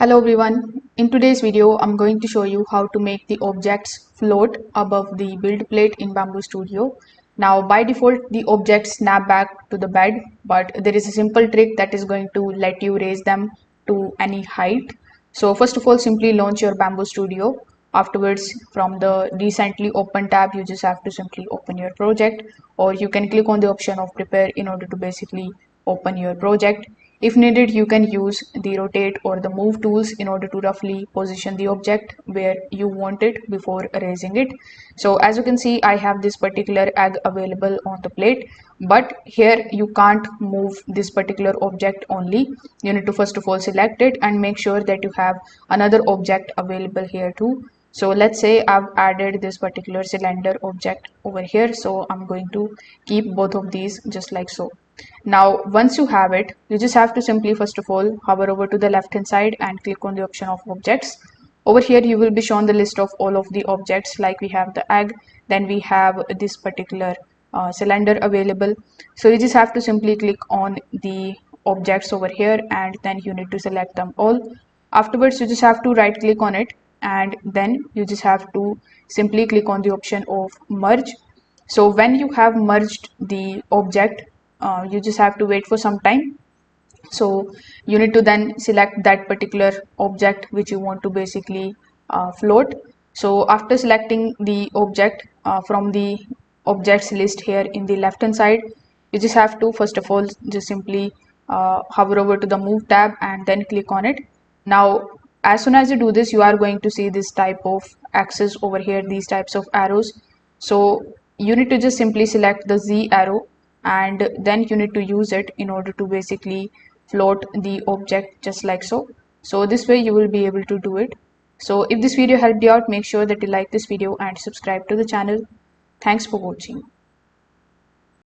Hello everyone. In today's video, I'm going to show you how to make the objects float above the build plate in Bambu Studio. Now, by default, the objects snap back to the bed, but there is a simple trick that is going to let you raise them to any height. So first of all, simply launch your Bambu Studio. Afterwards, from the recently open tab, you just have to simply open your project, or you can click on the option of prepare in order to basically open your project. If needed, you can use the rotate or the move tools in order to roughly position the object where you want it before erasing it. So as you can see, I have this particular egg available on the plate, but here you can't move this particular object only. You need to first of all select it and make sure that you have another object available here too. So let's say I've added this particular cylinder object over here. So I'm going to keep both of these just like so. Now, once you have it, you just have to simply first of all hover over to the left hand side and click on the option of objects. Over here, you will be shown the list of all of the objects, like we have the egg, then we have this particular cylinder available. So you just have to simply click on the objects over here and then you need to select them all. Afterwards, you just have to right click on it and then you just have to simply click on the option of merge. So when you have merged the object, you just have to wait for some time. So you need to then select that particular object which you want to basically float. So after selecting the object from the objects list here in the left hand side, you just have to first of all just simply hover over to the move tab and then click on it. Now as soon as you do this, you are going to see this type of axis over here, these types of arrows. So you need to just simply select the Z arrow and then you need to use it in order to basically float the object just like so. So this way you will be able to do it. So if this video helped you out, make sure that you like this video and subscribe to the channel. Thanks for watching.